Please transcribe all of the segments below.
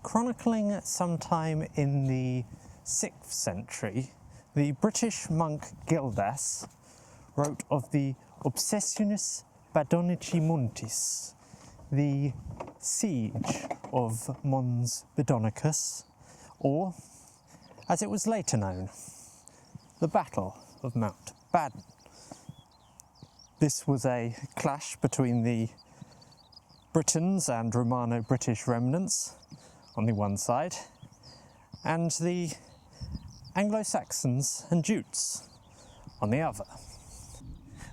Chronicling sometime in the 6th century, the British monk Gildas wrote of the Obsessionis Badonici Muntis, the siege of Mons Badonicus, or, as it was later known, the Battle of Mount Badon. This was a clash between the Britons and Romano-British remnants on the one side, and the Anglo-Saxons and Jutes on the other.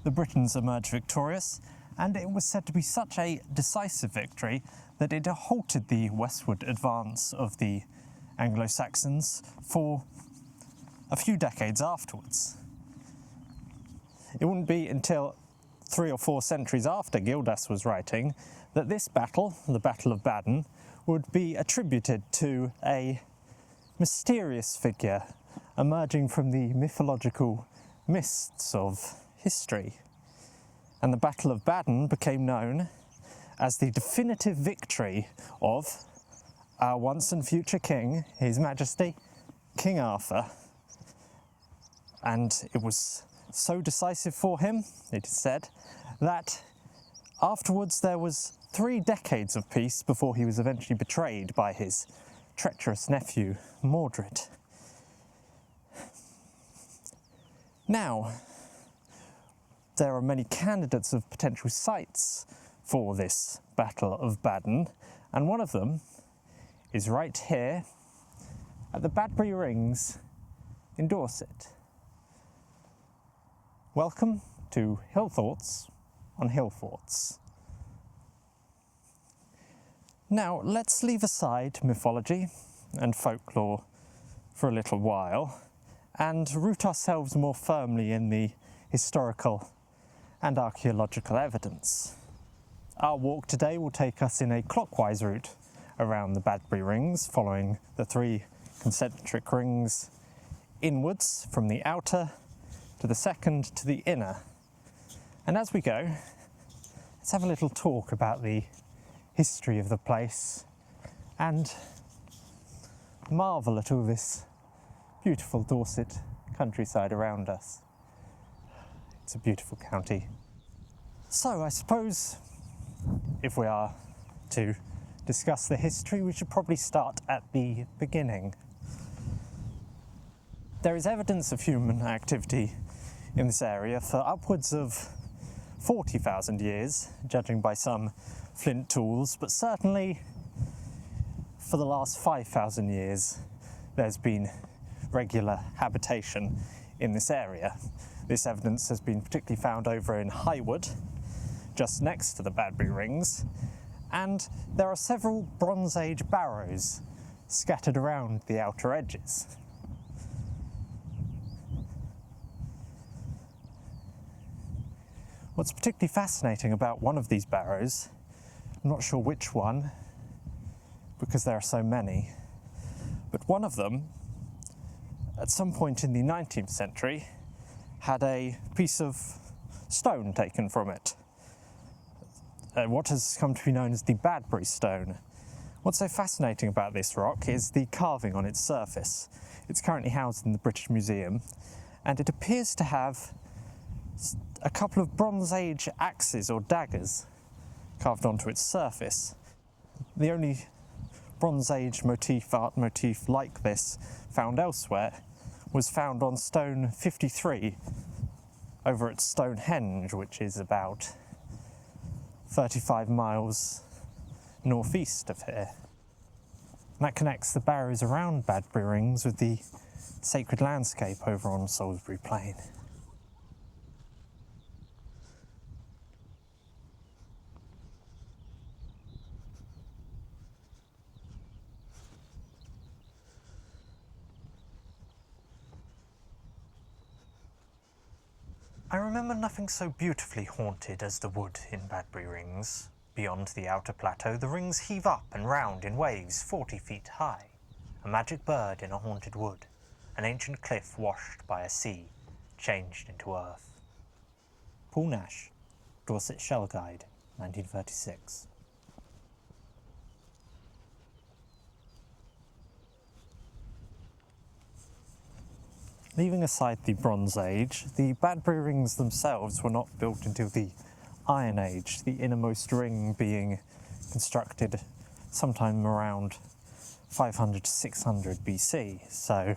The Britons emerged victorious, and it was said to be such a decisive victory that it halted the westward advance of the Anglo-Saxons for a few decades afterwards. It wouldn't be until 3 or 4 centuries after Gildas was writing that this battle, the Battle of Badon, would be attributed to a mysterious figure emerging from the mythological mists of history. And the Battle of Badon became known as the definitive victory of our once and future king, His Majesty, King Arthur. And it was so decisive for him, it is said, that afterwards there was 3 decades of peace before he was eventually betrayed by his treacherous nephew, Mordred. Now, there are many candidates of potential sites for this Battle of Badon, and one of them is right here at the Badbury Rings in Dorset. Welcome to Hill Thoughts on Hill Forts. Now, let's leave aside mythology and folklore for a little while and root ourselves more firmly in the historical and archaeological evidence. Our walk today will take us in a clockwise route around the Badbury Rings, following the 3 concentric rings inwards from the outer to the second to the inner. And as we go, let's have a little talk about the history of the place and marvel at all this beautiful Dorset countryside around us. It's a beautiful county. So I suppose if we are to discuss the history, we should probably start at the beginning. There is evidence of human activity in this area for upwards of 40,000 years, judging by some flint tools, but certainly for the last 5,000 years there's been regular habitation in this area. This evidence has been particularly found over in Highwood, just next to the Badbury Rings, and there are several Bronze Age barrows scattered around the outer edges. What's particularly fascinating about one of these barrows, I'm not sure which one, because there are so many, but one of them, at some point in the 19th century, had a piece of stone taken from it. What has come to be known as the Badbury stone. What's so fascinating about this rock is the carving on its surface. It's currently housed in the British Museum, and it appears to have a couple of Bronze Age axes or daggers carved onto its surface. The only Bronze Age art motif like this found elsewhere was found on stone 53 over at Stonehenge, which is about 35 miles northeast of here. And that connects the barrows around Badbury Rings with the sacred landscape over on Salisbury Plain. I remember nothing so beautifully haunted as the wood in Badbury Rings. Beyond the outer plateau, the rings heave up and round in waves 40 feet high. A magic bird in a haunted wood, an ancient cliff washed by a sea, changed into earth. Paul Nash, Dorset Shell Guide, 1936. Leaving aside the Bronze Age, the Badbury Rings themselves were not built until the Iron Age, the innermost ring being constructed sometime around 500 to 600 BC, so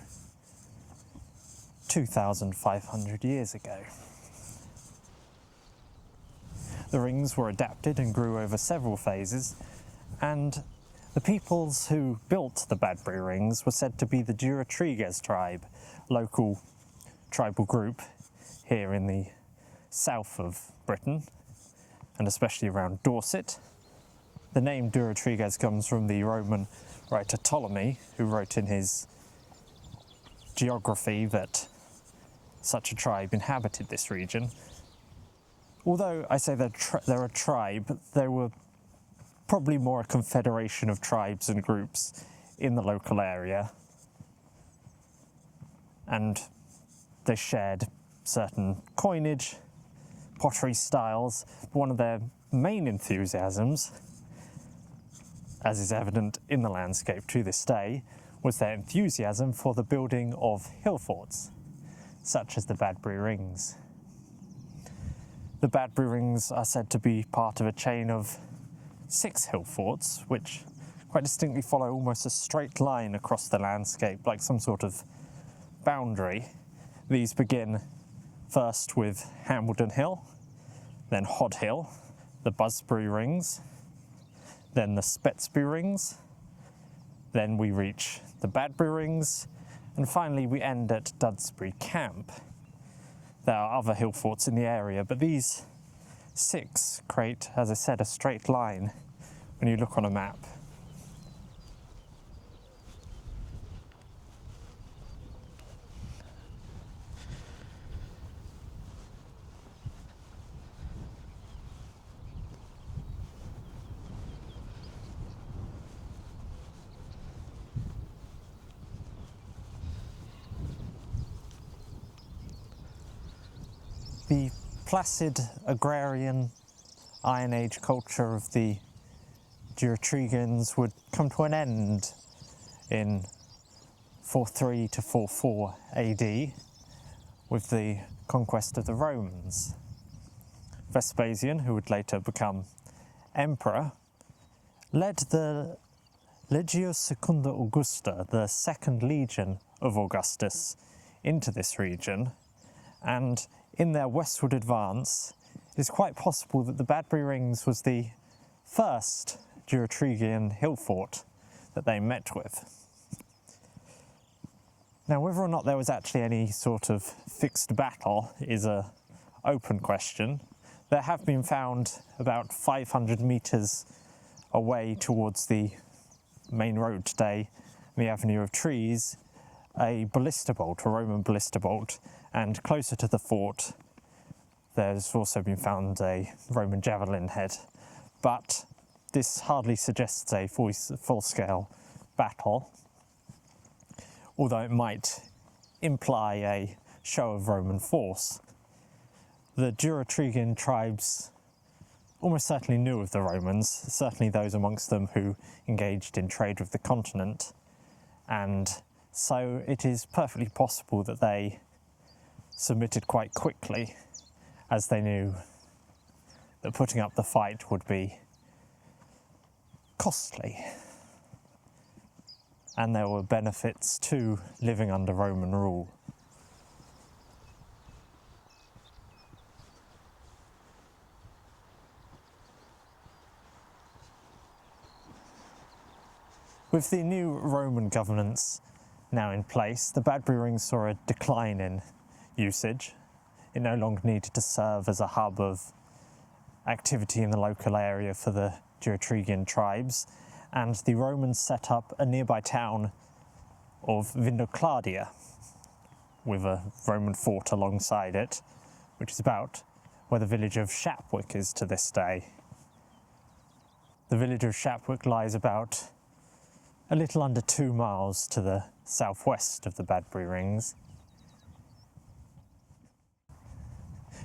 2,500 years ago. The rings were adapted and grew over several phases, and the peoples who built the Badbury Rings were said to be the Durotriges tribe, local tribal group here in the south of Britain, and especially around Dorset. The name Durotriges comes from the Roman writer Ptolemy, who wrote in his geography that such a tribe inhabited this region. Although I say they're a tribe, they were probably more a confederation of tribes and groups in the local area, and they shared certain coinage, pottery styles. One of their main enthusiasms, as is evident in the landscape to this day, was their enthusiasm for the building of hill forts, such as the Badbury Rings. The Badbury Rings are said to be part of a chain of 6 hill forts, which quite distinctly follow almost a straight line across the landscape, like some sort of boundary. These begin first with Hambledon Hill, then Hod Hill, the Busbury Rings, then the Spetsby Rings, then we reach the Badbury Rings, and finally we end at Dudsbury Camp. There are other hill forts in the area, but these 6 create, as I said, a straight line when you look on a map. The placid agrarian Iron Age culture of the Durotrigians would come to an end in 43 to 44 AD with the conquest of the Romans. Vespasian, who would later become emperor, led the Legio Secunda Augusta, the second legion of Augustus, into this region, and in their westward advance, it is quite possible that the Badbury Rings was the first Durotrigian hill fort that they met with. Now, whether or not there was actually any sort of fixed battle is an open question. There have been found about 500 metres away towards the main road today, the Avenue of Trees, a ballista bolt, a Roman ballista bolt, and closer to the fort there's also been found a Roman javelin head, but this hardly suggests a full-scale battle, although it might imply a show of Roman force. The Durotrigian tribes almost certainly knew of the Romans, certainly those amongst them who engaged in trade with the continent, and so it is perfectly possible that they submitted quite quickly, as they knew that putting up the fight would be costly, and there were benefits to living under Roman rule. With the new Roman governance now in place, the Badbury Rings saw a decline in usage. It no longer needed to serve as a hub of activity in the local area for the Durotrigian tribes, and the Romans set up a nearby town of Vindocladia with a Roman fort alongside it, which is about where the village of Shapwick is to this day. The village of Shapwick lies about a little under 2 miles to the southwest of the Badbury Rings.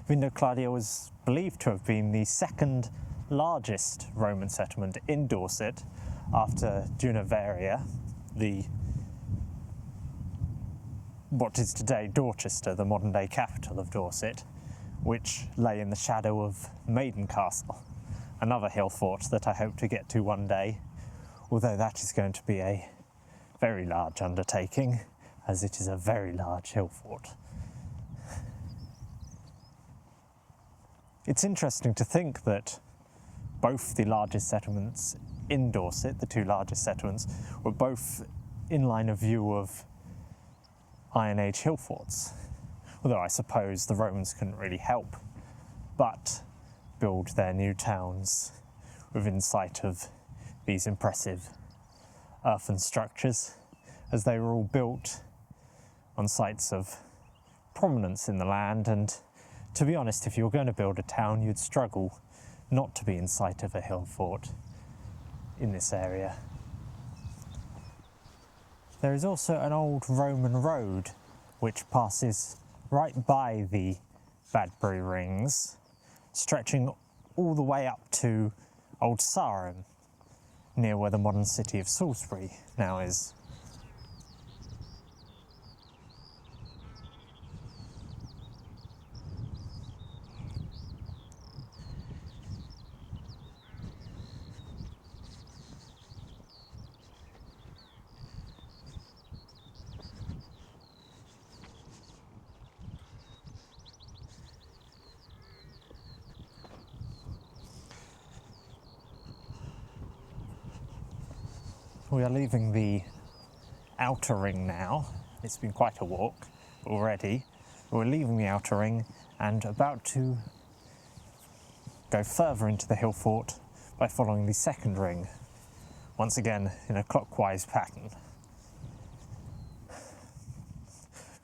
Vindocladia was believed to have been the second largest Roman settlement in Dorset after Dunaveria, the what is today Dorchester, the modern-day capital of Dorset, which lay in the shadow of Maiden Castle, another hill fort that I hope to get to one day, although that is going to be a very large undertaking, as it is a very large hill fort. It's interesting to think that both the largest settlements in Dorset, the two largest settlements, were both in line of view of Iron Age hill forts, although I suppose the Romans couldn't really help but build their new towns within sight of these impressive earthen structures, as they were all built on sites of prominence in the land. And to be honest, if you were going to build a town, you'd struggle not to be in sight of a hill fort in this area. There is also an old Roman road which passes right by the Badbury Rings, stretching all the way up to Old Sarum, near where the modern city of Salisbury now is. We are leaving the outer ring now. It's been quite a walk already. We're leaving the outer ring and about to go further into the hill fort by following the second ring, once again in a clockwise pattern.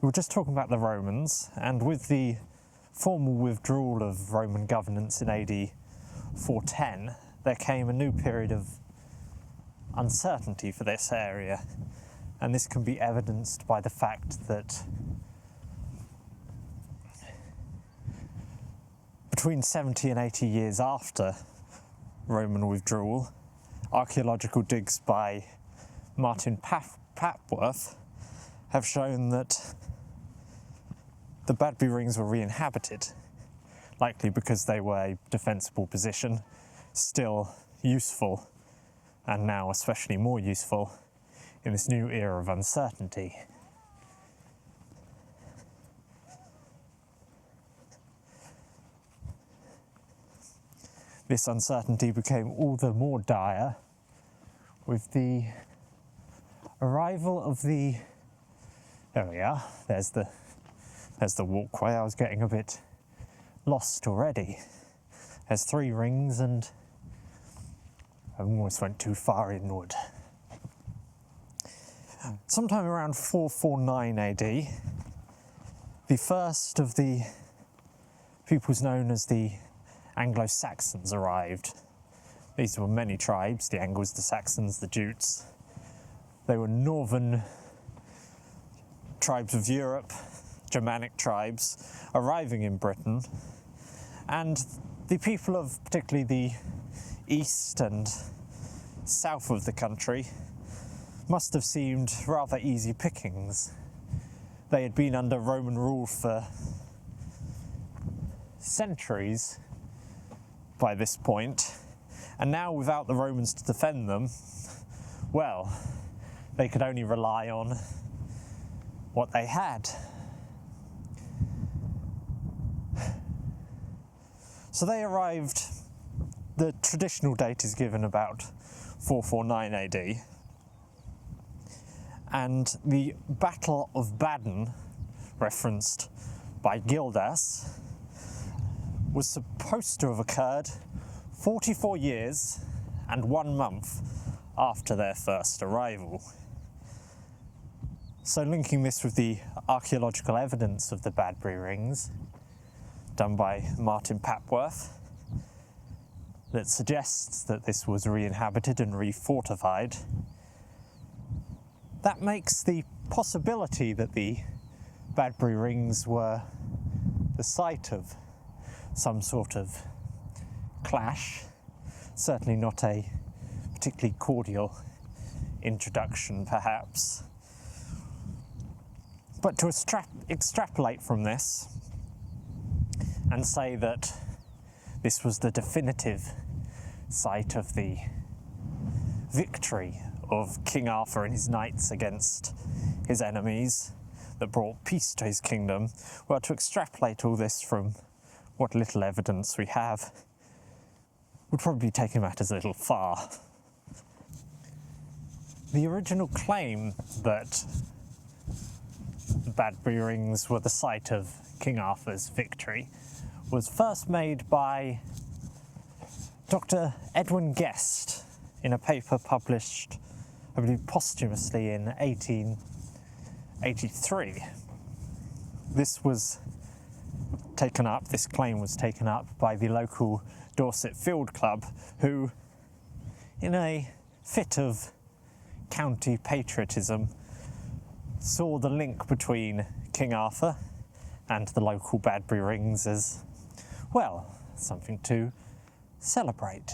We were just talking about the Romans, and with the formal withdrawal of Roman governance in AD 410, there came a new period of uncertainty for this area, and this can be evidenced by the fact that between 70 and 80 years after Roman withdrawal, archaeological digs by Martin Papworth have shown that the Badbury Rings were re-inhabited, likely because they were a defensible position, still useful, and now especially more useful in this new era of uncertainty. This uncertainty became all the more dire with the arrival of the... There we are, there's the walkway. I was getting a bit lost already. There's 3 rings and I almost went too far inward. Sometime around 449 AD, the first of the peoples known as the Anglo-Saxons arrived. These were many tribes, the Angles, the Saxons, the Jutes. They were northern tribes of Europe, Germanic tribes, arriving in Britain, and the people of particularly the east and south of the country must have seemed rather easy pickings. They had been under Roman rule for centuries by this point, and now without the Romans to defend them, well, they could only rely on what they had. So they arrived, the traditional date is given about 449 AD, and the Battle of Baden, referenced by Gildas, was supposed to have occurred 44 years and 1 month after their first arrival. So linking this with the archaeological evidence of the Badbury Rings, done by Martin Papworth, that suggests that this was re-inhabited and re-fortified, that makes the possibility that the Badbury Rings were the site of some sort of clash, certainly not a particularly cordial introduction perhaps, But to extrapolate from this and say that this was the definitive site of the victory of King Arthur and his knights against his enemies that brought peace to his kingdom, well, to extrapolate all this from what little evidence we have would probably be taking matters a little far. The original claim that the Badbury Rings were the site of King Arthur's victory was first made by Dr. Edwin Guest in a paper published, I believe, posthumously in 1883. This claim was taken up by the local Dorset Field Club, who, in a fit of county patriotism, saw the link between King Arthur and the local Badbury Rings as, well, something to celebrate.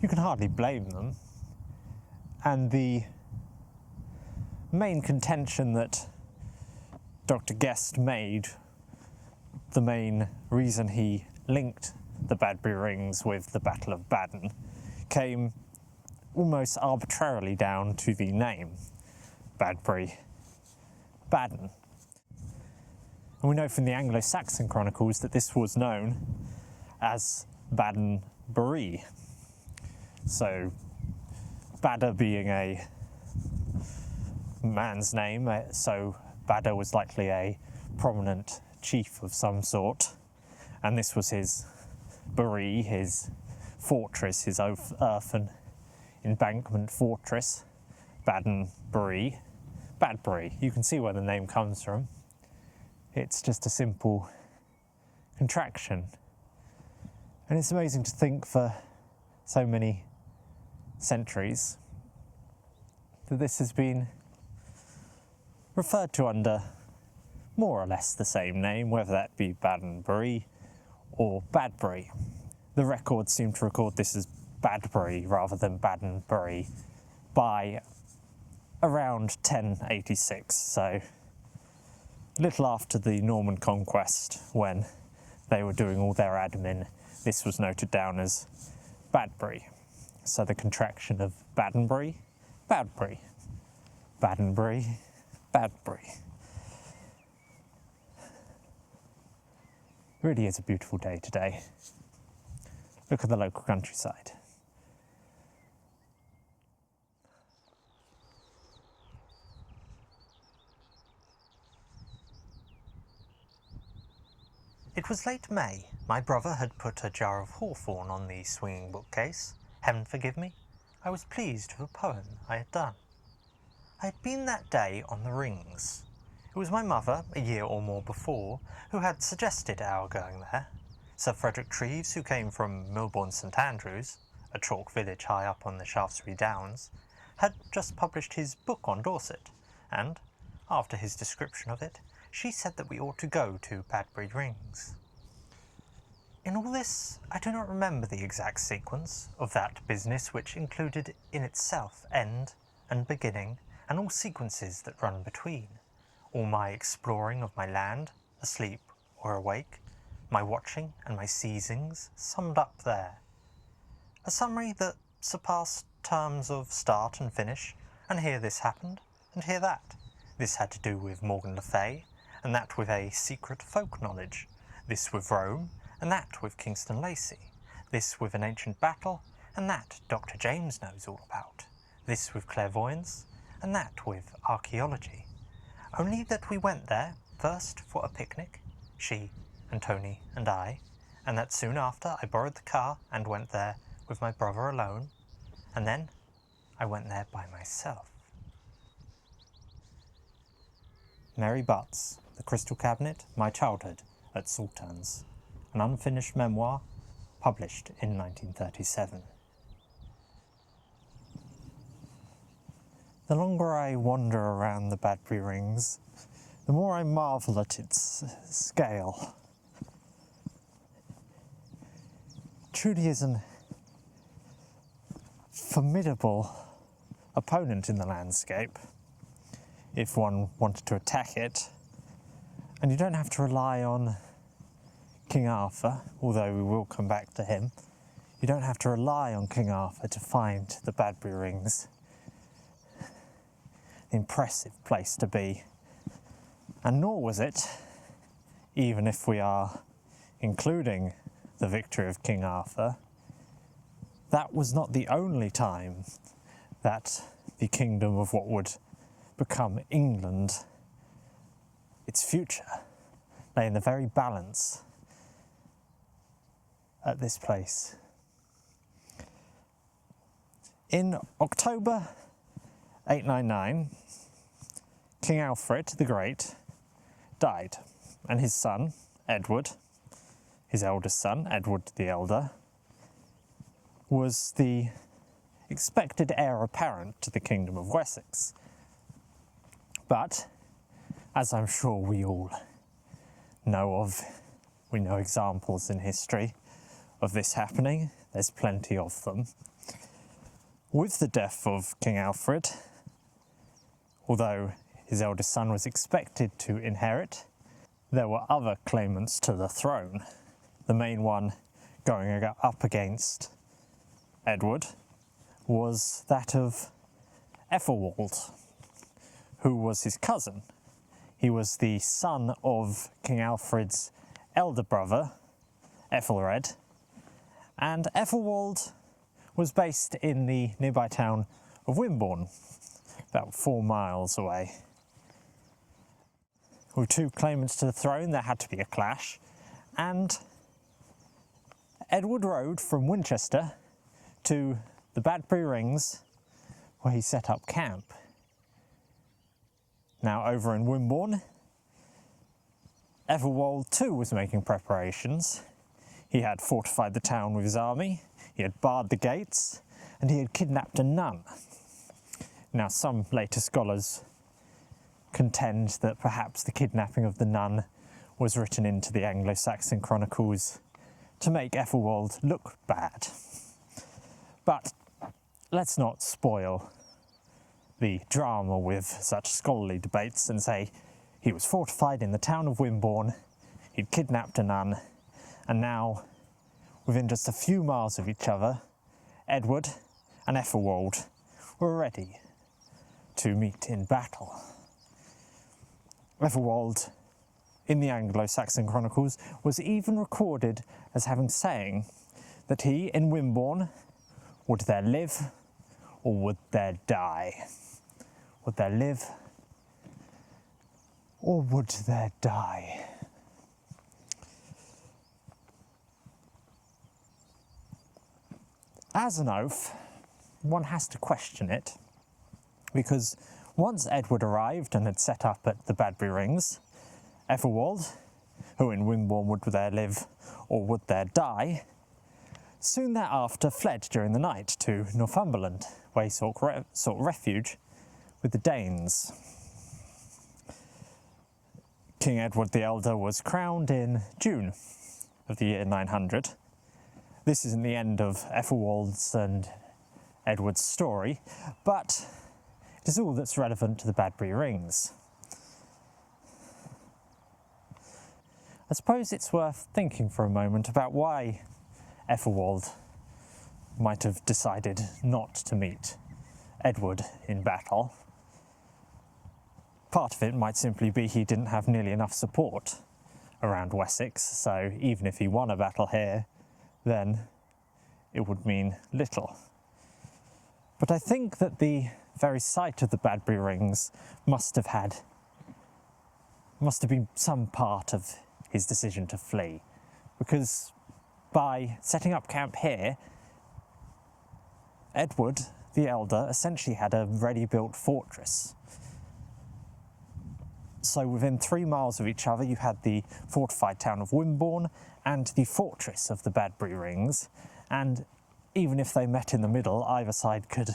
You can hardly blame them, and the main contention that Dr. Guest made, the main reason he linked the Badbury Rings with the Battle of Badon, came almost arbitrarily down to the name, Badbury Badon. And we know from the Anglo-Saxon chronicles that this was known as Badbury. So, Badder being a man's name, so Badder was likely a prominent chief of some sort, and this was his bury, his fortress, his earthen embankment fortress, Badbury. Badbury, you can see where the name comes from. It's just a simple contraction. And it's amazing to think for so many centuries that this has been referred to under more or less the same name, whether that be Badbury or Badbury. The records seem to record this as Badbury rather than Badbury by around 1086, so a little after the Norman conquest, when they were doing all their admin, this was noted down as Badbury. So the contraction of Badbury, Badbury, Badbury, Badbury. It really is a beautiful day today. Look at the local countryside. It was late May. My brother had put a jar of hawthorn on the swinging bookcase. Heaven forgive me, I was pleased with a poem I had done. I had been that day on the Rings. It was my mother, a year or more before, who had suggested our going there. Sir Frederick Treves, who came from Milbourne St Andrews, a chalk village high up on the Shaftesbury Downs, had just published his book on Dorset, and, after his description of it, she said that we ought to go to Badbury Rings. In all this, I do not remember the exact sequence of that business, which included in itself end and beginning, and all sequences that run between, all my exploring of my land, asleep or awake, my watching and my seizings summed up there. A summary that surpassed terms of start and finish, and here this happened, and here that. This had to do with Morgan Le Fay, and that with a secret folk knowledge, this with Rome, and that with Kingston Lacy, this with an ancient battle, and that Dr. James knows all about, this with clairvoyance, and that with archaeology. Only that we went there, first for a picnic, she and Tony and I, and that soon after I borrowed the car and went there with my brother alone, and then I went there by myself. Mary Butts, The Crystal Cabinet, My Childhood at Salterns, an unfinished memoir published in 1937. The longer I wander around the Badbury Rings, the more I marvel at its scale. It truly is an formidable opponent in the landscape. if one wanted to attack it. And you don't have to rely on King Arthur, although we will come back to him. You don't have to rely on King Arthur to find the Badbury Rings. An impressive place to be. And nor was it, even if we are including the victory of King Arthur, that was not the only time that the kingdom of what would become England, its future, lay in the very balance at this place. In October 899, King Alfred the Great died, and his son, Edward, his eldest son, Edward the Elder, was the expected heir apparent to the Kingdom of Wessex. But, as I'm sure we all know of, we know examples in history of this happening, there's plenty of them. With the death of King Alfred, although his eldest son was expected to inherit, there were other claimants to the throne. The main one going up against Edward was that of Ethelwald, who was his cousin. He was the son of King Alfred's elder brother, Ethelred, and Ethelwald was based in the nearby town of Wimborne, about 4 miles away. With two claimants to the throne, there had to be a clash, and Edward rode from Winchester to the Badbury Rings, where he set up camp. Now, over in Wimborne, Ethelwald too was making preparations. He had fortified the town with his army, he had barred the gates, and he had kidnapped a nun. Now, some later scholars contend that perhaps the kidnapping of the nun was written into the Anglo-Saxon chronicles to make Ethelwald look bad. But let's not spoil the drama with such scholarly debates and say he was fortified in the town of Wimborne, he'd kidnapped a nun, and now, within just a few miles of each other, Edward and Ethelwald were ready to meet in battle. Ethelwald, in the Anglo-Saxon chronicles, was even recorded as having saying that he, in Wimborne, would there live or would there die? Would there live or would there die? As an oath, one has to question it, because once Edward arrived and had set up at the Badbury Rings, Ethelwald, who in Wimborne would there live or would there die, soon thereafter fled during the night to Northumberland, where he sought refuge with the Danes. King Edward the Elder was crowned in June of the year 900. This isn't the end of Ethelwald's and Edward's story, but it is all that's relevant to the Badbury Rings. I suppose it's worth thinking for a moment about why Ethelwald might have decided not to meet Edward in battle. Part of it might simply be he didn't have nearly enough support around Wessex, so even if he won a battle here, then it would mean little. But I think that the very sight of the Badbury Rings must have been some part of his decision to flee, because by setting up camp here, Edward the Elder essentially had a ready-built fortress. So within 3 miles of each other, you had the fortified town of Wimborne and the fortress of the Badbury Rings, and even if they met in the middle, either side could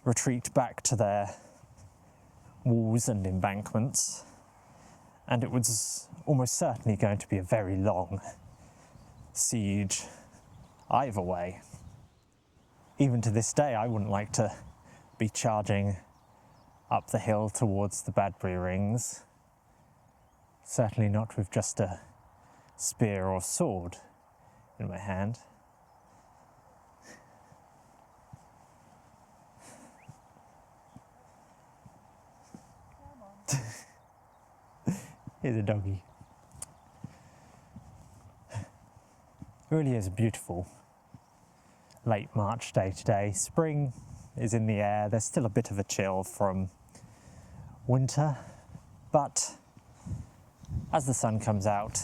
retreat back to their walls and embankments, and it was almost certainly going to be a very long siege either way. Even to this day, I wouldn't like to be charging up the hill towards the Badbury Rings. Certainly not with just a spear or sword in my hand. Here's a doggy. It really is a beautiful late March day today. Spring is in the air. There's still a bit of a chill from winter, but as the sun comes out,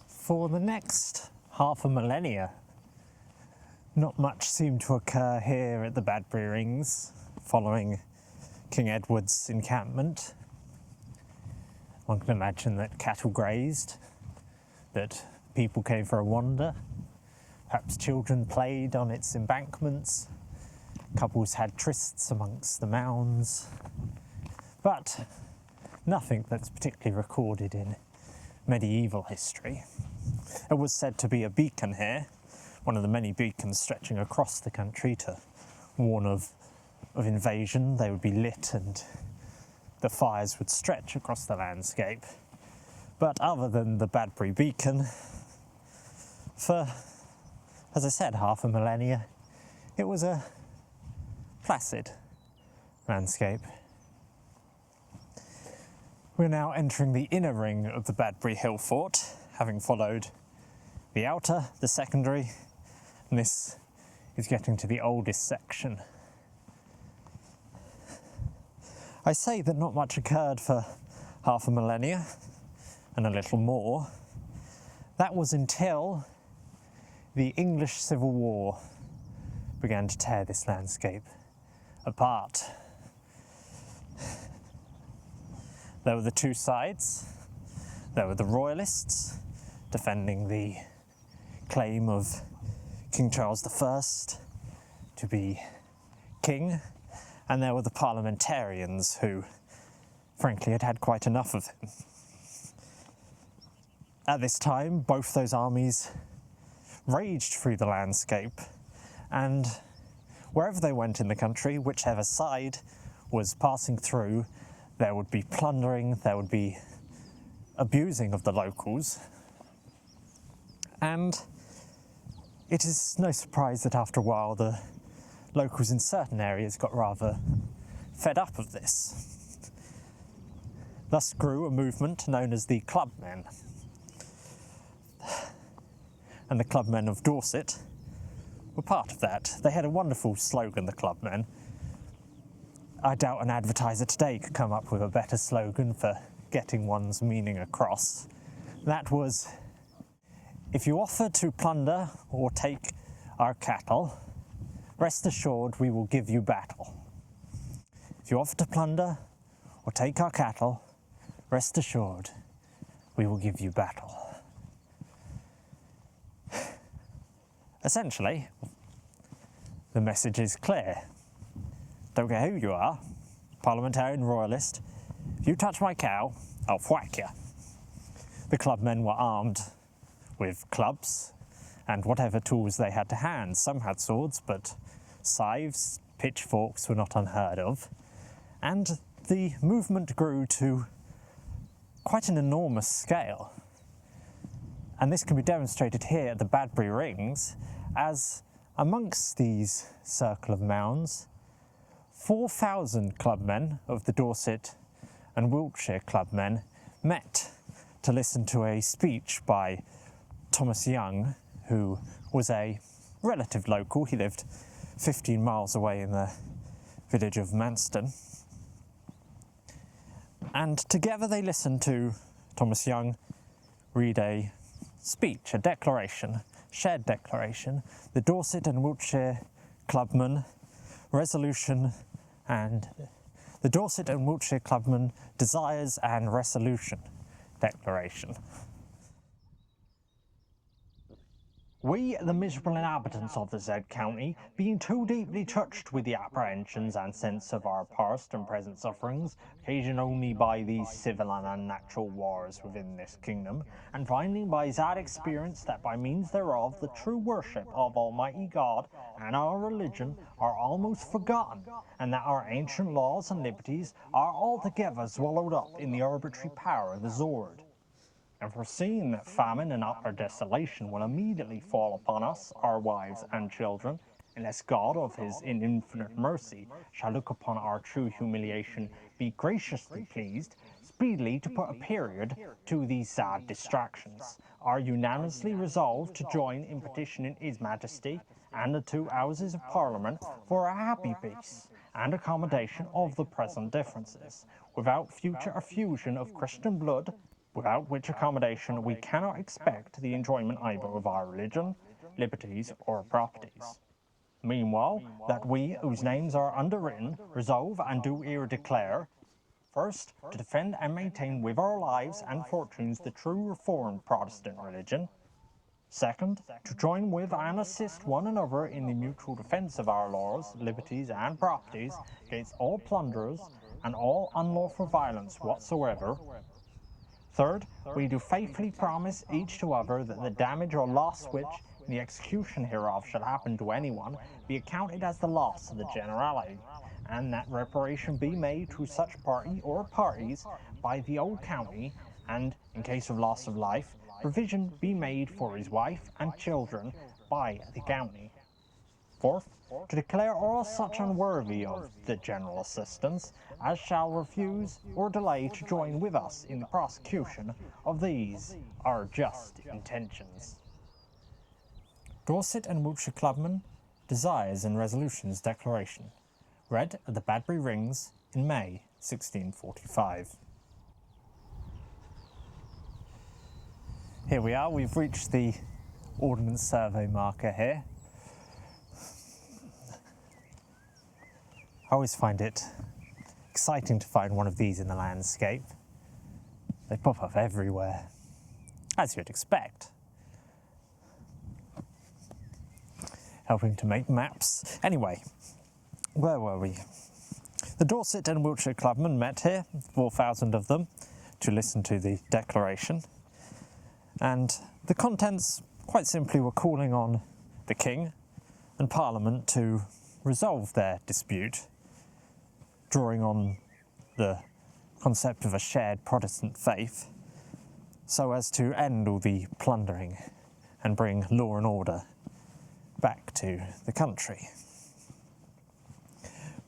for the next half a millennia, not much seemed to occur here at the Badbury Rings following King Edward's encampment. One can imagine that cattle grazed, that people came for a wander, perhaps children played on its embankments, couples had trysts amongst the mounds, but nothing that's particularly recorded in medieval history. There was said to be a beacon here, one of the many beacons stretching across the country to warn of invasion. They would be lit and the fires would stretch across the landscape. But other than the Badbury beacon, for, as I said, half a millennia, it was a placid landscape. We're now entering the inner ring of the Badbury Hill Fort, having followed the outer, the secondary, and this is getting to the oldest section. I say that not much occurred for half a millennia, and a little more. That was until the English Civil War began to tear this landscape apart. There were the two sides. There were the Royalists, defending the claim of King Charles I to be king, and there were the parliamentarians who, frankly, had had quite enough of him. At this time, both those armies raged through the landscape, and wherever they went in the country, whichever side was passing through, there would be plundering, there would be abusing of the locals. And it is no surprise that after a while the locals in certain areas got rather fed up of this. Thus grew a movement known as the Clubmen. And the Clubmen of Dorset were part of that. They had a wonderful slogan, the Clubmen. I doubt an advertiser today could come up with a better slogan for getting one's meaning across. That was, if you offer to plunder or take our cattle, rest assured we will give you battle. If you offer to plunder or take our cattle, rest assured we will give you battle. Essentially, the message is clear. Don't care who you are, parliamentarian, royalist, if you touch my cow, I'll whack you. The clubmen were armed with clubs and whatever tools they had to hand. Some had swords, but scythes, pitchforks were not unheard of. And the movement grew to quite an enormous scale. And this can be demonstrated here at the Badbury Rings, as amongst these circle of mounds, 4,000 clubmen of the Dorset and Wiltshire clubmen met to listen to a speech by Thomas Young, who was a relative local. He lived 15 miles away in the village of Manston. And together they listened to Thomas Young read a speech, a declaration, shared declaration, the Dorset and Wiltshire Clubmen resolution, and the Dorset and Wiltshire Clubmen desires and resolution declaration. We, the miserable inhabitants of the said county, being too deeply touched with the apprehensions and sense of our past and present sufferings, occasioned only by these civil and unnatural wars within this kingdom, and finding by sad experience that by means thereof the true worship of Almighty God and our religion are almost forgotten, and that our ancient laws and liberties are altogether swallowed up in the arbitrary power of the sword, and foreseeing that famine and utter desolation will immediately fall upon us, our wives and children, unless God of his infinite mercy shall look upon our true humiliation, be graciously pleased, speedily to put a period to these sad distractions, are unanimously resolved to join in petitioning his majesty and the two houses of parliament for a happy peace and accommodation of the present differences, without future effusion of Christian blood, without which accommodation we cannot expect the enjoyment either of our religion, liberties, or properties. Meanwhile, that we, whose names are underwritten, resolve and do here declare, first, to defend and maintain with our lives and fortunes the true reformed Protestant religion. Second, to join with and assist one another in the mutual defence of our laws, liberties, and properties against all plunderers and all unlawful violence whatsoever. Third, we do faithfully promise each to other that the damage or loss which, in the execution hereof, shall happen to anyone, be accounted as the loss of the generality, and that reparation be made to such party or parties by the old county, and, in case of loss of life, provision be made for his wife and children by the county. Fourth, to declare all such unworthy of the general assistance as shall refuse or delay to join with us in the prosecution of these our just intentions. Dorset and Wiltshire Clubmen Desires and Resolutions Declaration, read at the Badbury Rings in May 1645. Here we are, we've reached the Ordnance Survey marker here. I always find it exciting to find one of these in the landscape. They pop up everywhere, as you'd expect. Helping to make maps. Anyway, where were we? The Dorset and Wiltshire Clubmen met here, 4,000 of them, to listen to the declaration. And the contents, quite simply, were calling on the King and Parliament to resolve their dispute, drawing on the concept of a shared Protestant faith, so as to end all the plundering and bring law and order back to the country.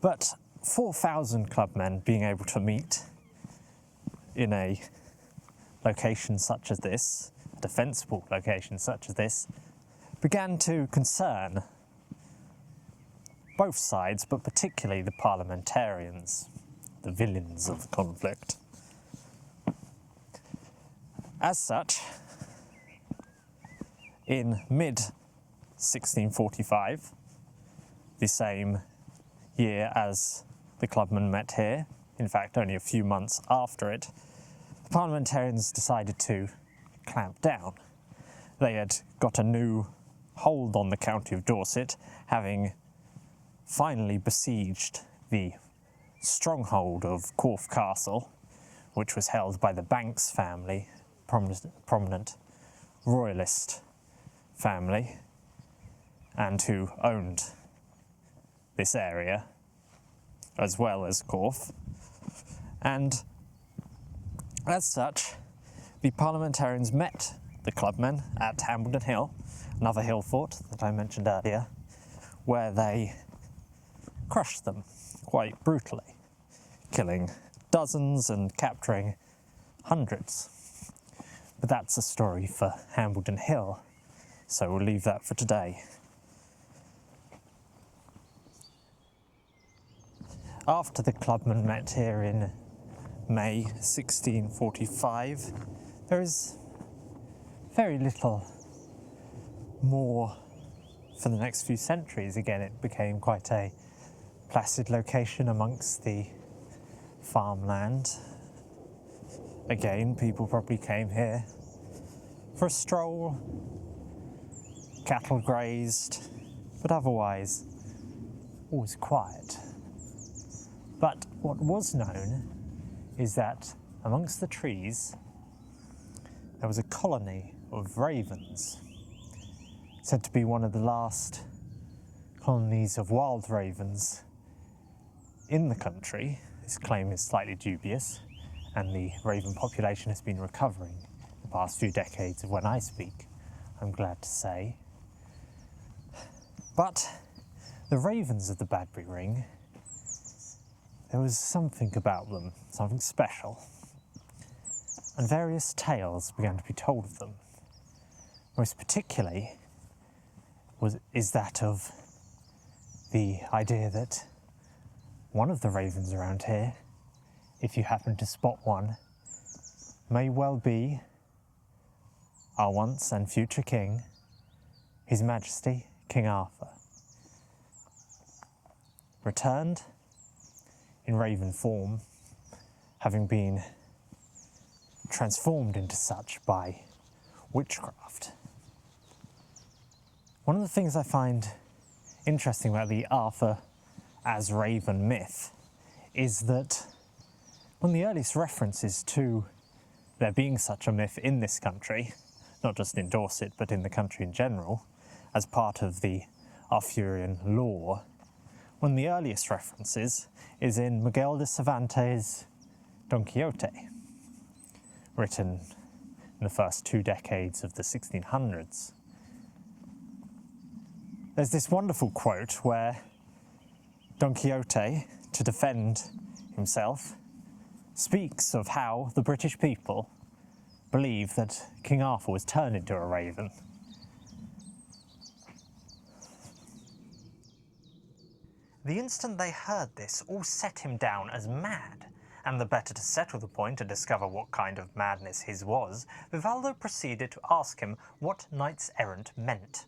But 4,000 clubmen being able to meet in a location such as this, a defensible location such as this, began to concern both sides, but particularly the parliamentarians, the villains of the conflict. As such, in mid-1645, the same year as the clubmen met here, in fact only a few months after it, the parliamentarians decided to clamp down. They had got a new hold on the county of Dorset, having finally besieged the stronghold of Corfe Castle, which was held by the Banks family, prominent royalist family, and who owned this area as well as Corfe. And as such, the parliamentarians met the clubmen at Hambledon Hill, another hill fort that I mentioned earlier, where they crushed them quite brutally, killing dozens and capturing hundreds. But that's a story for Hambledon Hill, so we'll leave that for today. After the clubmen met here in May 1645, there is very little more for the next few centuries. Again, it became quite a placid location amongst the farmland. Again, people probably came here for a stroll, cattle grazed, but otherwise all was quiet. But what was known is that amongst the trees there was a colony of ravens, said to be one of the last colonies of wild ravens in the country. This claim is slightly dubious, and the raven population has been recovering the past few decades of when I speak, I'm glad to say. But the ravens of the Badbury Ring, there was something about them, something special, and various tales began to be told of them. Most particularly is that of the idea that one of the ravens around here, if you happen to spot one, may well be our once and future king, His Majesty King Arthur, returned in raven form, having been transformed into such by witchcraft. One of the things I find interesting about the Arthur as raven myth is that one of the earliest references to there being such a myth in this country, not just in Dorset but in the country in general, as part of the Arthurian lore, one of the earliest references is in Miguel de Cervantes' Don Quixote, written in the first 2 decades of the 1600s. There's this wonderful quote where Don Quixote, to defend himself, speaks of how the British people believe that King Arthur was turned into a raven. The instant they heard this, all set him down as mad, and the better to settle the point and discover what kind of madness his was, Vivaldo proceeded to ask him what knights errant meant.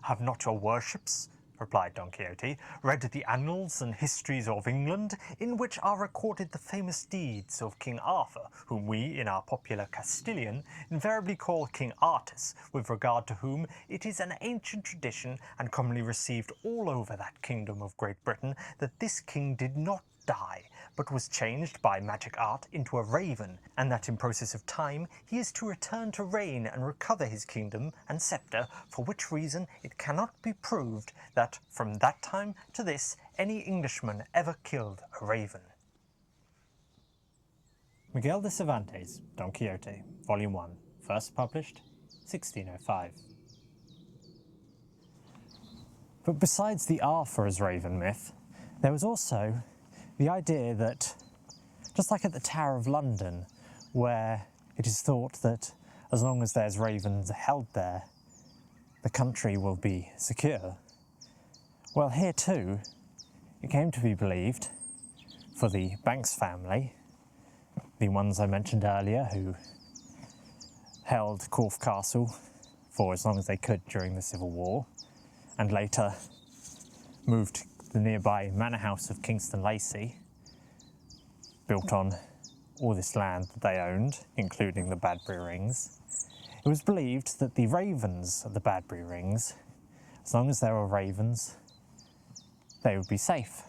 "Have not your worships," replied Don Quixote, "read the annals and histories of England, in which are recorded the famous deeds of King Arthur, whom we, in our popular Castilian, invariably call King Artus, with regard to whom it is an ancient tradition, and commonly received all over that kingdom of Great Britain, that this king did not die, but was changed by magic art into a raven, and that in process of time he is to return to reign and recover his kingdom and sceptre, for which reason it cannot be proved that from that time to this any Englishman ever killed a raven." Miguel de Cervantes, Don Quixote, Volume 1, first published 1605. But besides the Arthur as raven myth, there was also the idea that, just like at the Tower of London, where it is thought that as long as there's ravens held there, the country will be secure, well, here too, it came to be believed, for the Banks family, the ones I mentioned earlier who held Corfe Castle for as long as they could during the Civil War, and later moved to the nearby manor house of Kingston Lacy, built on all this land that they owned, including the Badbury Rings. It was believed that the ravens of the Badbury Rings, as long as there were ravens, they would be safe.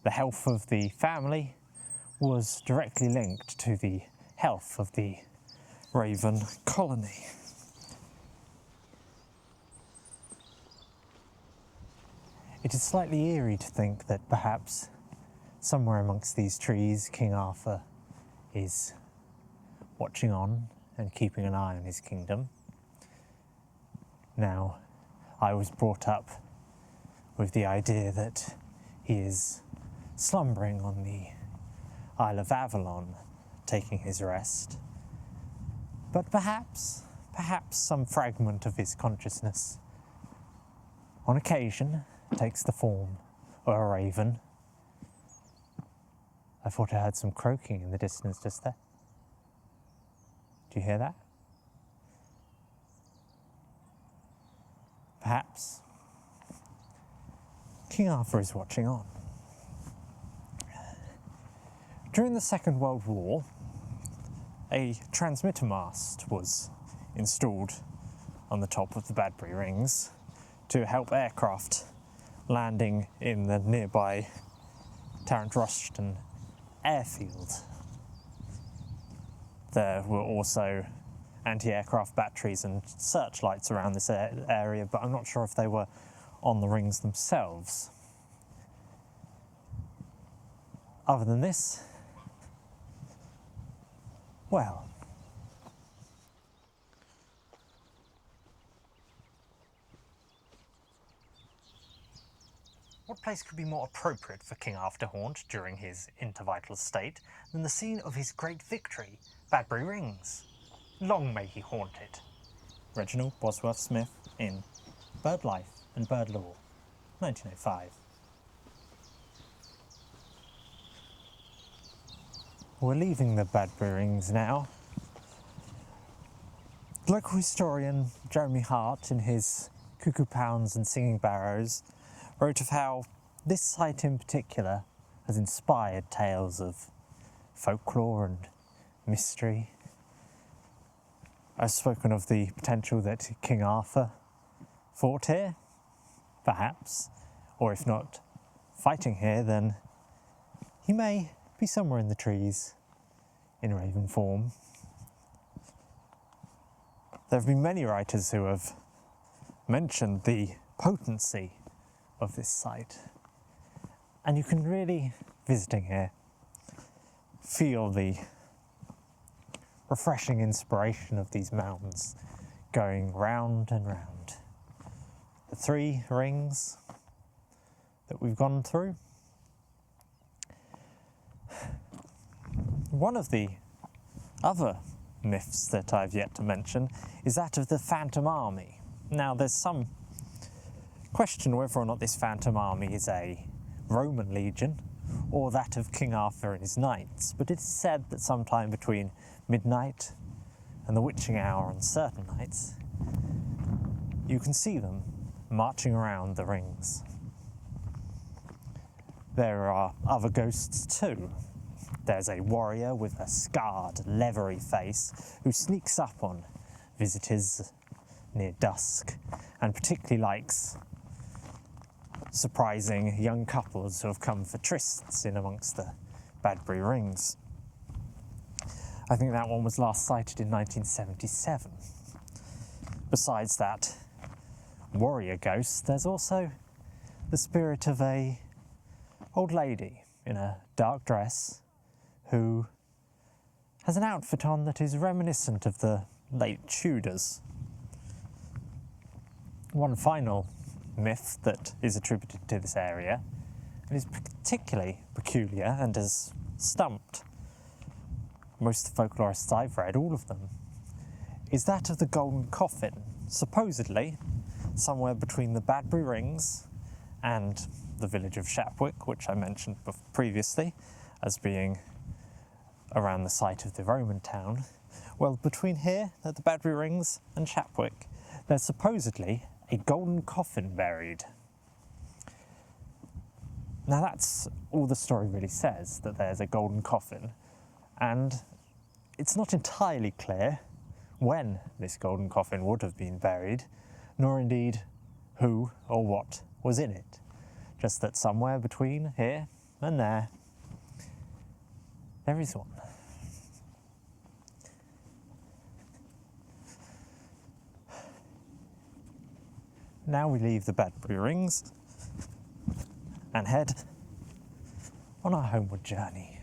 The health of the family was directly linked to the health of the raven colony. It is slightly eerie to think that perhaps somewhere amongst these trees King Arthur is watching on and keeping an eye on his kingdom. Now, I was brought up with the idea that he is slumbering on the Isle of Avalon, taking his rest. But perhaps some fragment of his consciousness, on occasion, takes the form of a raven. I thought I heard some croaking in the distance just there. Do you hear that? Perhaps King Arthur is watching on. During the Second World War, a transmitter mast was installed on the top of the Badbury Rings to help aircraft landing in the nearby Tarrant-Rushton airfield. There were also anti-aircraft batteries and searchlights around this area, but I'm not sure if they were on the rings themselves. Other than this, well, what place could be more appropriate for King Arthur to haunt during his intervital state than the scene of his great victory, Badbury Rings? Long may he haunt it. Reginald Bosworth Smith in Bird Life and Bird Lore, 1905. We're leaving the Badbury Rings now. Local historian Jeremy Hart, in his Cuckoo Pounds and Singing Barrows, wrote of how this site in particular has inspired tales of folklore and mystery. I've spoken of the potential that King Arthur fought here, perhaps, or if not fighting here, then he may be somewhere in the trees in raven form. There have been many writers who have mentioned the potency of this site, and you can really, visiting here, feel the refreshing inspiration of these mountains going round and round. The 3 rings that we've gone through. One of the other myths that I've yet to mention is that of the Phantom Army. Now, there's some question whether or not this Phantom Army is a Roman legion or that of King Arthur and his knights, but it is said that sometime between midnight and the witching hour on certain nights, you can see them marching around the rings. There are other ghosts too. There's a warrior with a scarred, leathery face who sneaks up on visitors near dusk and particularly likes surprising young couples who have come for trysts in amongst the Badbury Rings. I think that one was last sighted in 1977. Besides that warrior ghost, there's also the spirit of a old lady in a dark dress who has an outfit on that is reminiscent of the late Tudors. One final myth that is attributed to this area, and is particularly peculiar and has stumped most folklorists I've read, all of them, is that of the golden coffin, supposedly somewhere between the Badbury Rings and the village of Shapwick, which I mentioned previously as being around the site of the Roman town. Well, between here at the Badbury Rings and Shapwick, there's supposedly a golden coffin buried. Now that's all the story really says, that there's a golden coffin, and it's not entirely clear when this golden coffin would have been buried, nor indeed who or what was in it. Just that somewhere between here and there is one. Now we leave the Badbury Rings and head on our homeward journey.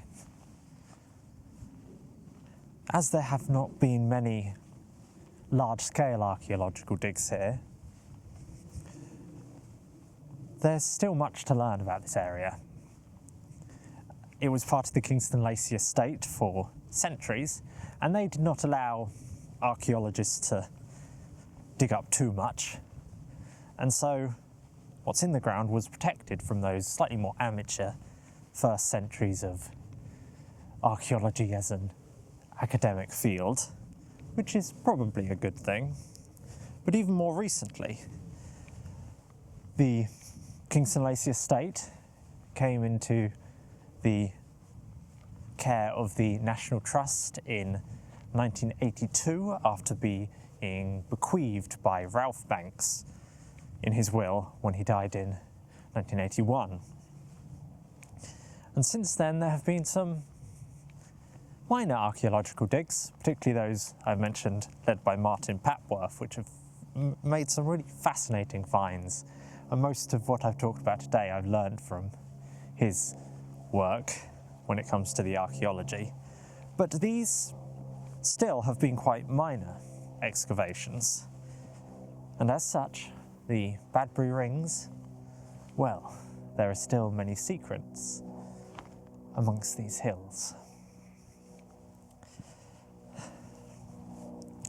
As there have not been many large-scale archaeological digs here, there's still much to learn about this area. It was part of the Kingston Lacey estate for centuries, and they did not allow archaeologists to dig up too much. And so what's in the ground was protected from those slightly more amateur first centuries of archaeology as an academic field, which is probably a good thing. But even more recently, the Kingston Lacey estate came into the care of the National Trust in 1982 after being bequeathed by Ralph Banks in his will when he died in 1981. And since then there have been some minor archaeological digs, particularly those I mentioned led by Martin Papworth, which have made some really fascinating finds. And most of what I've talked about today I've learned from his work when it comes to the archaeology. But these still have been quite minor excavations. And as such, the Badbury Rings, well, there are still many secrets amongst these hills.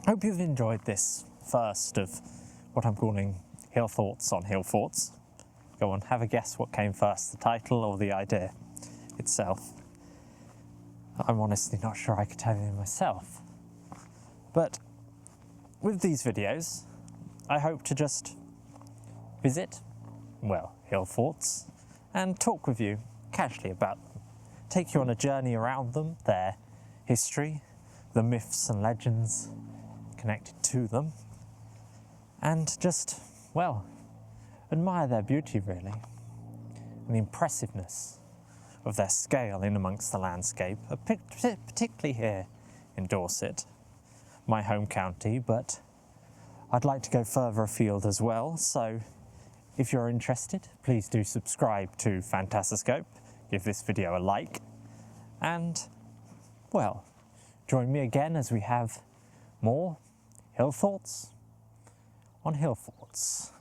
I hope you've enjoyed this first of what I'm calling Hill Thoughts on Hill Forts. Go on, have a guess what came first, the title or the idea itself. I'm honestly not sure I could tell you myself. But with these videos, I hope to just visit, well, hill forts, and talk with you casually about them. Take you on a journey around them, their history, the myths and legends connected to them, and just, well, admire their beauty really, and the impressiveness of their scale in amongst the landscape, particularly here in Dorset, my home county, but I'd like to go further afield as well, so if you're interested, please do subscribe to Phantasoscope, give this video a like, and, well, join me again as we have more Hill Thoughts on Hill Forts.